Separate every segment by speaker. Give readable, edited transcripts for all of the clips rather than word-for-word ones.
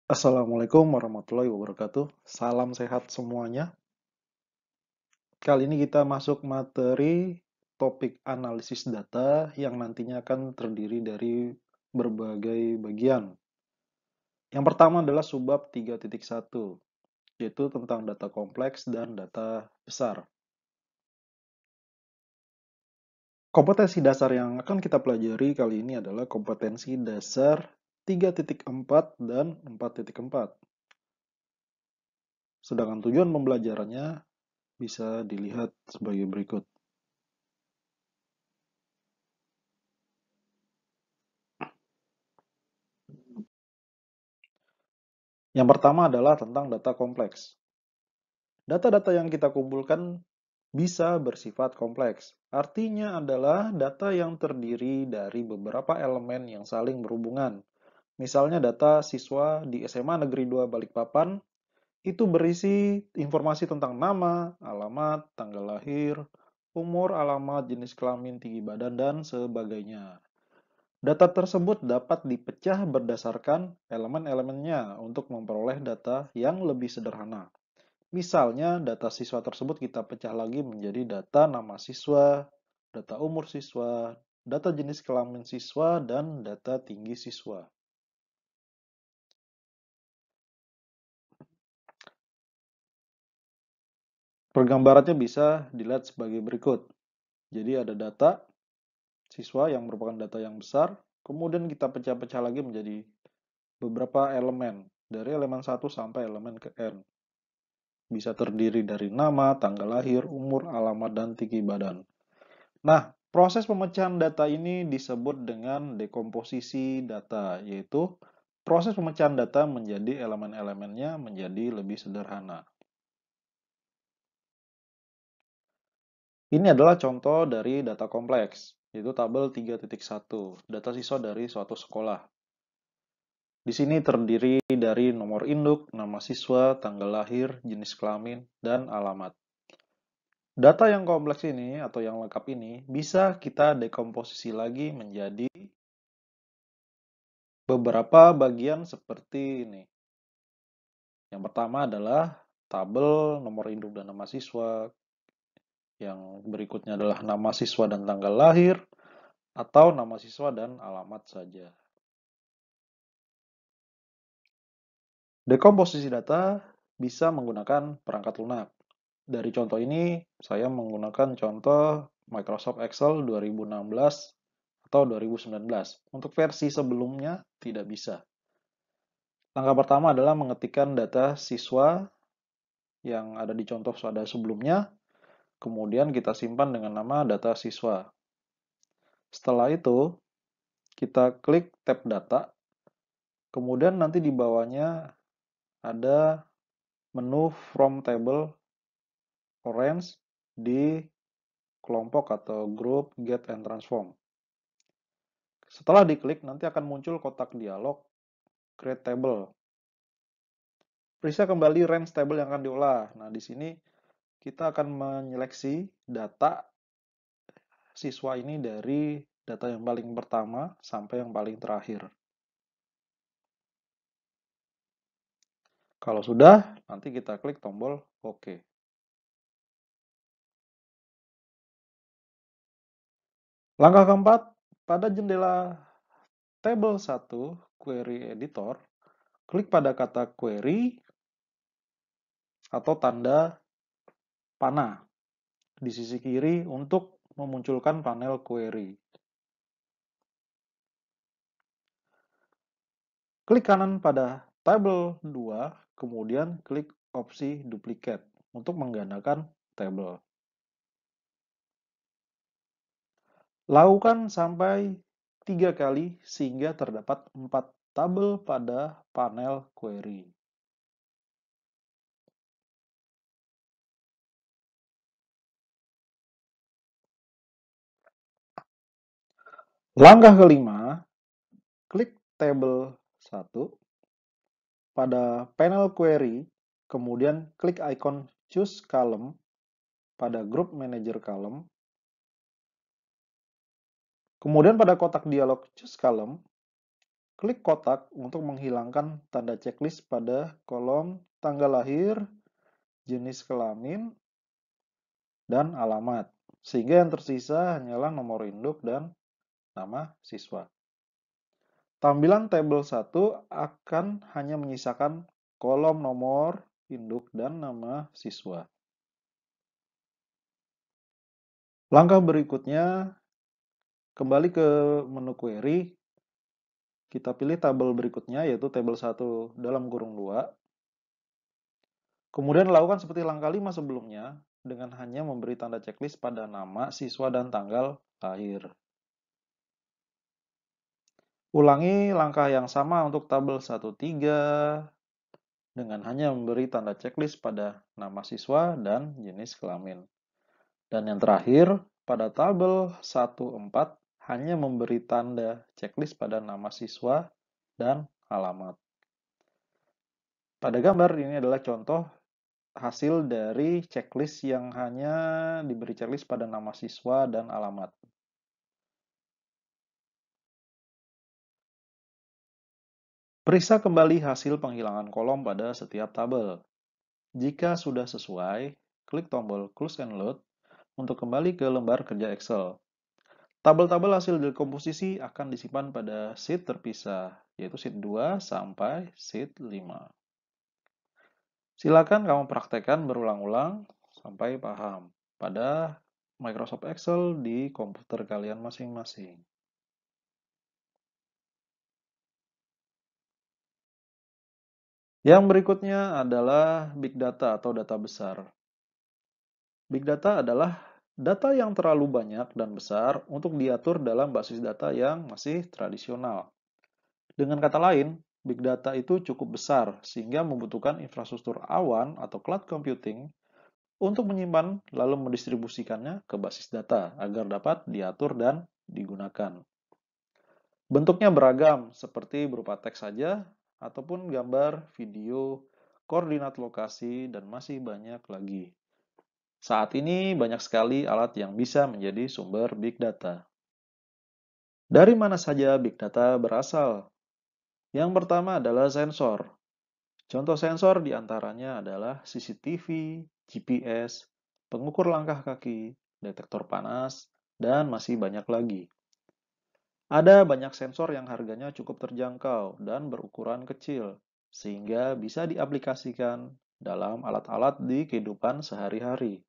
Speaker 1: Assalamualaikum warahmatullahi wabarakatuh. Salam sehat semuanya. Kali ini kita masuk materi topik analisis data yang nantinya akan terdiri dari berbagai bagian. Yang pertama adalah subbab 3.1, yaitu tentang data kompleks dan data besar. Kompetensi dasar yang akan kita pelajari kali ini adalah kompetensi dasar 3.4 dan 4.4. Sedangkan tujuan pembelajarannya bisa dilihat sebagai berikut. Yang pertama adalah tentang data kompleks. Data-data yang kita kumpulkan bisa bersifat kompleks. Artinya adalah data yang terdiri dari beberapa elemen yang saling berhubungan. Misalnya data siswa di SMA Negeri 2 Balikpapan itu berisi informasi tentang nama, alamat, tanggal lahir, umur, alamat, jenis kelamin, tinggi badan, dan sebagainya. Data tersebut dapat dipecah berdasarkan elemen-elemennya untuk memperoleh data yang lebih sederhana. Misalnya, data siswa tersebut kita pecah lagi menjadi data nama siswa, data umur siswa, data jenis kelamin siswa, dan data tinggi siswa. Pergambarannya bisa dilihat sebagai berikut. Jadi ada data siswa yang merupakan data yang besar, kemudian kita pecah-pecah lagi menjadi beberapa elemen, dari elemen 1 sampai elemen ke N. Bisa terdiri dari nama, tanggal lahir, umur, alamat, dan tinggi badan. Nah, proses pemecahan data ini disebut dengan dekomposisi data, yaitu proses pemecahan data menjadi elemen-elemennya menjadi lebih sederhana. Ini adalah contoh dari data kompleks, yaitu tabel 3.1, data siswa dari suatu sekolah. Di sini terdiri dari nomor induk, nama siswa, tanggal lahir, jenis kelamin, dan alamat. Data yang kompleks ini atau yang lengkap ini bisa kita dekomposisi lagi menjadi beberapa bagian seperti ini. Yang pertama adalah tabel nomor induk dan nama siswa. Yang berikutnya adalah nama siswa dan tanggal lahir, atau nama siswa dan alamat saja. Dekomposisi data bisa menggunakan perangkat lunak. Dari contoh ini, saya menggunakan contoh Microsoft Excel 2016 atau 2019. Untuk versi sebelumnya, tidak bisa. Langkah pertama adalah mengetikkan data siswa yang ada di contoh pada sebelumnya, kemudian kita simpan dengan nama data siswa. Setelah itu, kita klik tab data, kemudian nanti di bawahnya ada menu from table orange di kelompok atau grup get and transform. Setelah diklik, nanti akan muncul kotak dialog create table. Periksa kembali range table yang akan diolah. Nah, di sini kita akan menyeleksi data siswa ini dari data yang paling pertama sampai yang paling terakhir. Kalau sudah, nanti kita klik tombol OK. Langkah keempat, pada jendela table 1 query editor, klik pada kata query atau tanda panah di sisi kiri untuk memunculkan panel query. Klik kanan pada tabel 2, kemudian klik opsi duplicate untuk menggandakan tabel. Lakukan sampai 3 kali sehingga terdapat 4 tabel pada panel query. Langkah kelima, klik tabel 1 pada panel query, kemudian klik icon choose column pada group manager column. Kemudian pada kotak dialog choose column, Klik kotak untuk menghilangkan tanda checklist pada kolom tanggal lahir, jenis kelamin, dan alamat. Sehingga yang tersisa hanyalah nomor induk dan nama siswa. Tampilan tabel 1 akan hanya menyisakan kolom nomor induk dan nama siswa. Langkah berikutnya, kembali ke menu query, kita pilih tabel berikutnya yaitu tabel 1 dalam kurung 2. Kemudian lakukan seperti langkah 5 sebelumnya dengan hanya memberi tanda checklist pada nama siswa dan tanggal lahir. Ulangi langkah yang sama untuk tabel 1.3 dengan hanya memberi tanda checklist pada nama siswa dan jenis kelamin. Dan yang terakhir, pada tabel 1.4 hanya memberi tanda checklist pada nama siswa dan alamat. Pada gambar ini adalah contoh hasil dari checklist yang hanya diberi checklist pada nama siswa dan alamat. Periksa kembali hasil penghilangan kolom pada setiap tabel. Jika sudah sesuai, klik tombol Close and Load untuk kembali ke lembar kerja Excel. Tabel-tabel hasil dari komposisi akan disimpan pada sheet terpisah, yaitu sheet 2 sampai sheet 5. Silakan kamu praktekkan berulang-ulang sampai paham pada Microsoft Excel di komputer kalian masing-masing. Yang berikutnya adalah Big Data atau data besar. Big Data adalah data yang terlalu banyak dan besar untuk diatur dalam basis data yang masih tradisional. Dengan kata lain, Big Data itu cukup besar sehingga membutuhkan infrastruktur awan atau cloud computing untuk menyimpan lalu mendistribusikannya ke basis data agar dapat diatur dan digunakan. Bentuknya beragam, seperti berupa teks saja, ataupun gambar, video, koordinat lokasi, dan masih banyak lagi. Saat ini banyak sekali alat yang bisa menjadi sumber big data. Dari mana saja big data berasal? Yang pertama adalah sensor. Contoh sensor diantaranya adalah CCTV, GPS, pengukur langkah kaki, detektor panas, dan masih banyak lagi. Ada banyak sensor yang harganya cukup terjangkau dan berukuran kecil, sehingga bisa diaplikasikan dalam alat-alat di kehidupan sehari-hari.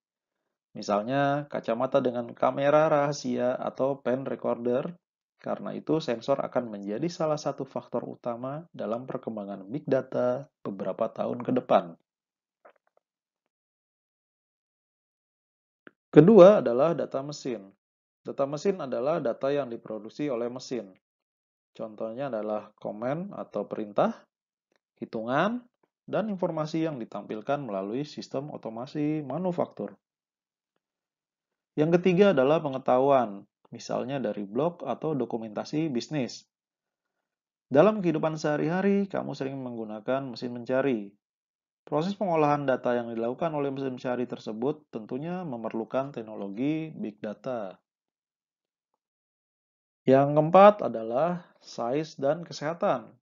Speaker 1: Misalnya, kacamata dengan kamera rahasia atau pen recorder. Karena itu, sensor akan menjadi salah satu faktor utama dalam perkembangan big data beberapa tahun ke depan. Kedua adalah data mesin. Data mesin adalah data yang diproduksi oleh mesin. Contohnya adalah komen atau perintah, hitungan, dan informasi yang ditampilkan melalui sistem otomasi manufaktur. Yang ketiga adalah pengetahuan, misalnya dari blog atau dokumentasi bisnis. Dalam kehidupan sehari-hari, kamu sering menggunakan mesin mencari. Proses pengolahan data yang dilakukan oleh mesin mencari tersebut tentunya memerlukan teknologi big data. Yang keempat adalah size dan kesehatan,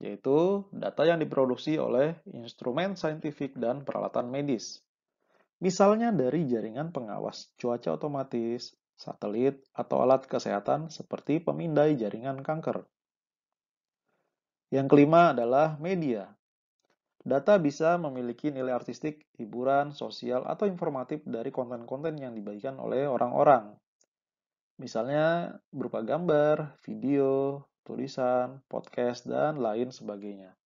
Speaker 1: yaitu data yang diproduksi oleh instrumen saintifik dan peralatan medis. Misalnya dari jaringan pengawas cuaca otomatis, satelit, atau alat kesehatan seperti pemindai jaringan kanker. Yang kelima adalah media. Data bisa memiliki nilai artistik, hiburan, sosial, atau informatif dari konten-konten yang dibagikan oleh orang-orang. Misalnya berupa gambar, video, tulisan, podcast, dan lain sebagainya.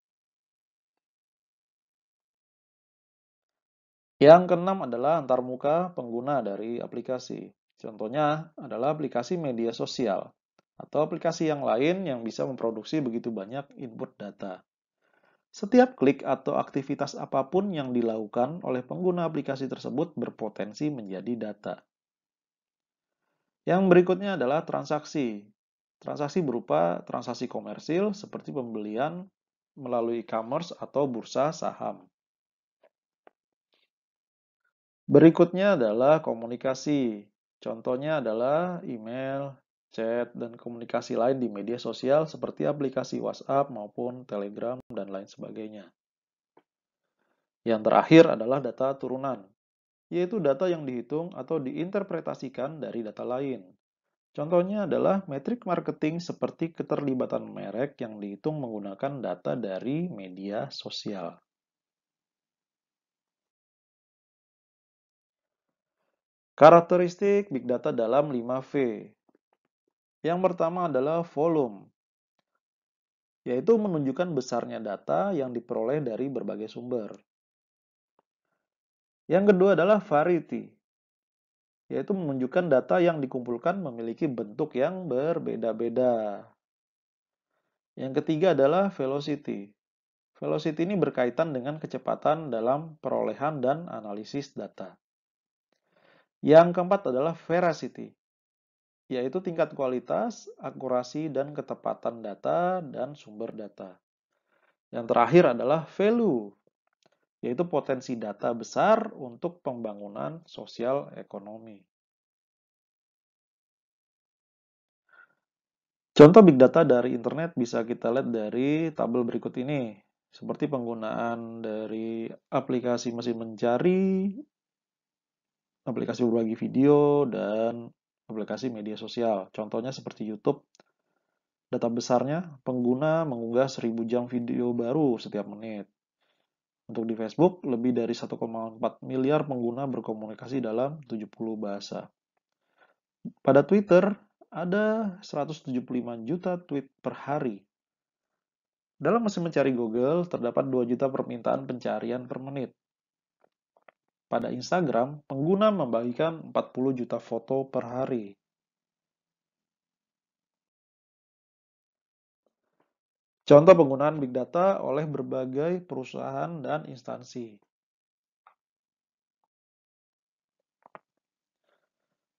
Speaker 1: Yang keenam adalah antarmuka pengguna dari aplikasi. Contohnya adalah aplikasi media sosial atau aplikasi yang lain yang bisa memproduksi begitu banyak input data. Setiap klik atau aktivitas apapun yang dilakukan oleh pengguna aplikasi tersebut berpotensi menjadi data. Yang berikutnya adalah transaksi. Transaksi berupa transaksi komersil seperti pembelian melalui e-commerce atau bursa saham. Berikutnya adalah komunikasi. Contohnya adalah email, chat, dan komunikasi lain di media sosial seperti aplikasi WhatsApp maupun Telegram dan lain sebagainya. Yang terakhir adalah data turunan, yaitu data yang dihitung atau diinterpretasikan dari data lain. Contohnya adalah metrik marketing seperti keterlibatan merek yang dihitung menggunakan data dari media sosial. Karakteristik Big Data dalam 5V. Yang pertama adalah volume, yaitu menunjukkan besarnya data yang diperoleh dari berbagai sumber. Yang kedua adalah variety, yaitu menunjukkan data yang dikumpulkan memiliki bentuk yang berbeda-beda. Yang ketiga adalah velocity. Velocity ini berkaitan dengan kecepatan dalam perolehan dan analisis data. Yang keempat adalah veracity, yaitu tingkat kualitas, akurasi, dan ketepatan data dan sumber data. Yang terakhir adalah value, yaitu potensi data besar untuk pembangunan sosial ekonomi. Contoh big data dari internet bisa kita lihat dari tabel berikut ini, seperti penggunaan dari aplikasi mesin mencari, aplikasi berbagi video, dan aplikasi media sosial. Contohnya seperti YouTube. Data besarnya, pengguna mengunggah 1000 jam video baru setiap menit. Untuk di Facebook, lebih dari 1,4 miliar pengguna berkomunikasi dalam 70 bahasa. Pada Twitter, ada 175 juta tweet per hari. Dalam mesin mencari Google, terdapat 2 juta permintaan pencarian per menit. Pada Instagram, pengguna membagikan 40 juta foto per hari. Contoh penggunaan Big Data oleh berbagai perusahaan dan instansi.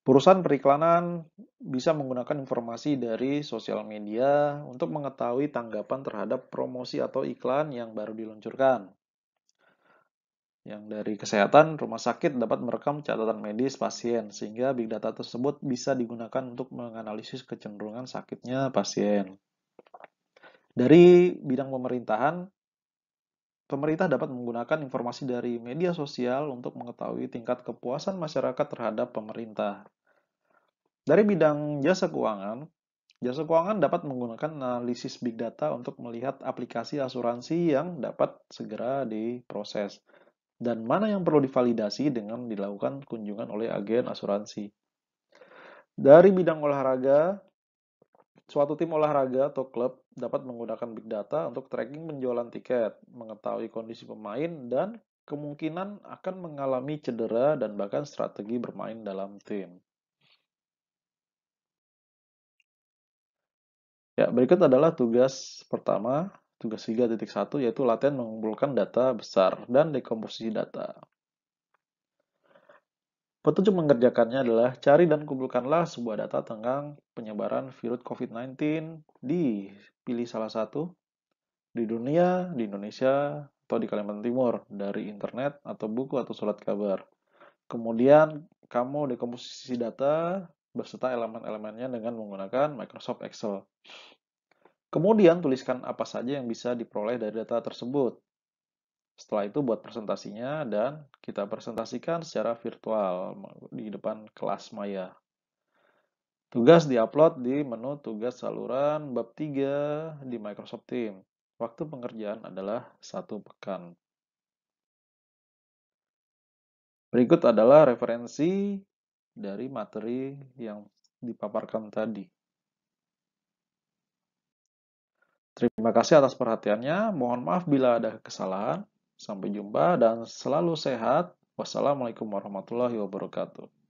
Speaker 1: Perusahaan periklanan bisa menggunakan informasi dari sosial media untuk mengetahui tanggapan terhadap promosi atau iklan yang baru diluncurkan. Yang dari kesehatan, rumah sakit dapat merekam catatan medis pasien, sehingga big data tersebut bisa digunakan untuk menganalisis kecenderungan sakitnya pasien. Dari bidang pemerintahan, pemerintah dapat menggunakan informasi dari media sosial untuk mengetahui tingkat kepuasan masyarakat terhadap pemerintah. Dari bidang jasa keuangan dapat menggunakan analisis big data untuk melihat aplikasi asuransi yang dapat segera diproses dan mana yang perlu divalidasi dengan dilakukan kunjungan oleh agen asuransi. Dari bidang olahraga, suatu tim olahraga atau klub dapat menggunakan big data untuk tracking penjualan tiket, mengetahui kondisi pemain, dan kemungkinan akan mengalami cedera dan bahkan strategi bermain dalam tim. Ya, berikut adalah tugas pertama, tugas 3.1, yaitu latihan mengumpulkan data besar dan dekomposisi data. Petunjuk mengerjakannya adalah cari dan kumpulkanlah sebuah data tentang penyebaran virus COVID-19 di pilih salah satu di dunia, di Indonesia, atau di Kalimantan Timur dari internet atau buku atau surat kabar. Kemudian kamu dekomposisi data beserta elemen-elemennya dengan menggunakan Microsoft Excel. Kemudian tuliskan apa saja yang bisa diperoleh dari data tersebut. Setelah itu buat presentasinya dan kita presentasikan secara virtual di depan kelas maya. Tugas diupload di menu tugas saluran bab 3 di Microsoft Teams. Waktu pengerjaan adalah 1 pekan. Berikut adalah referensi dari materi yang dipaparkan tadi. Terima kasih atas perhatiannya. Mohon maaf bila ada kesalahan. Sampai jumpa dan selalu sehat. Wassalamualaikum warahmatullahi wabarakatuh.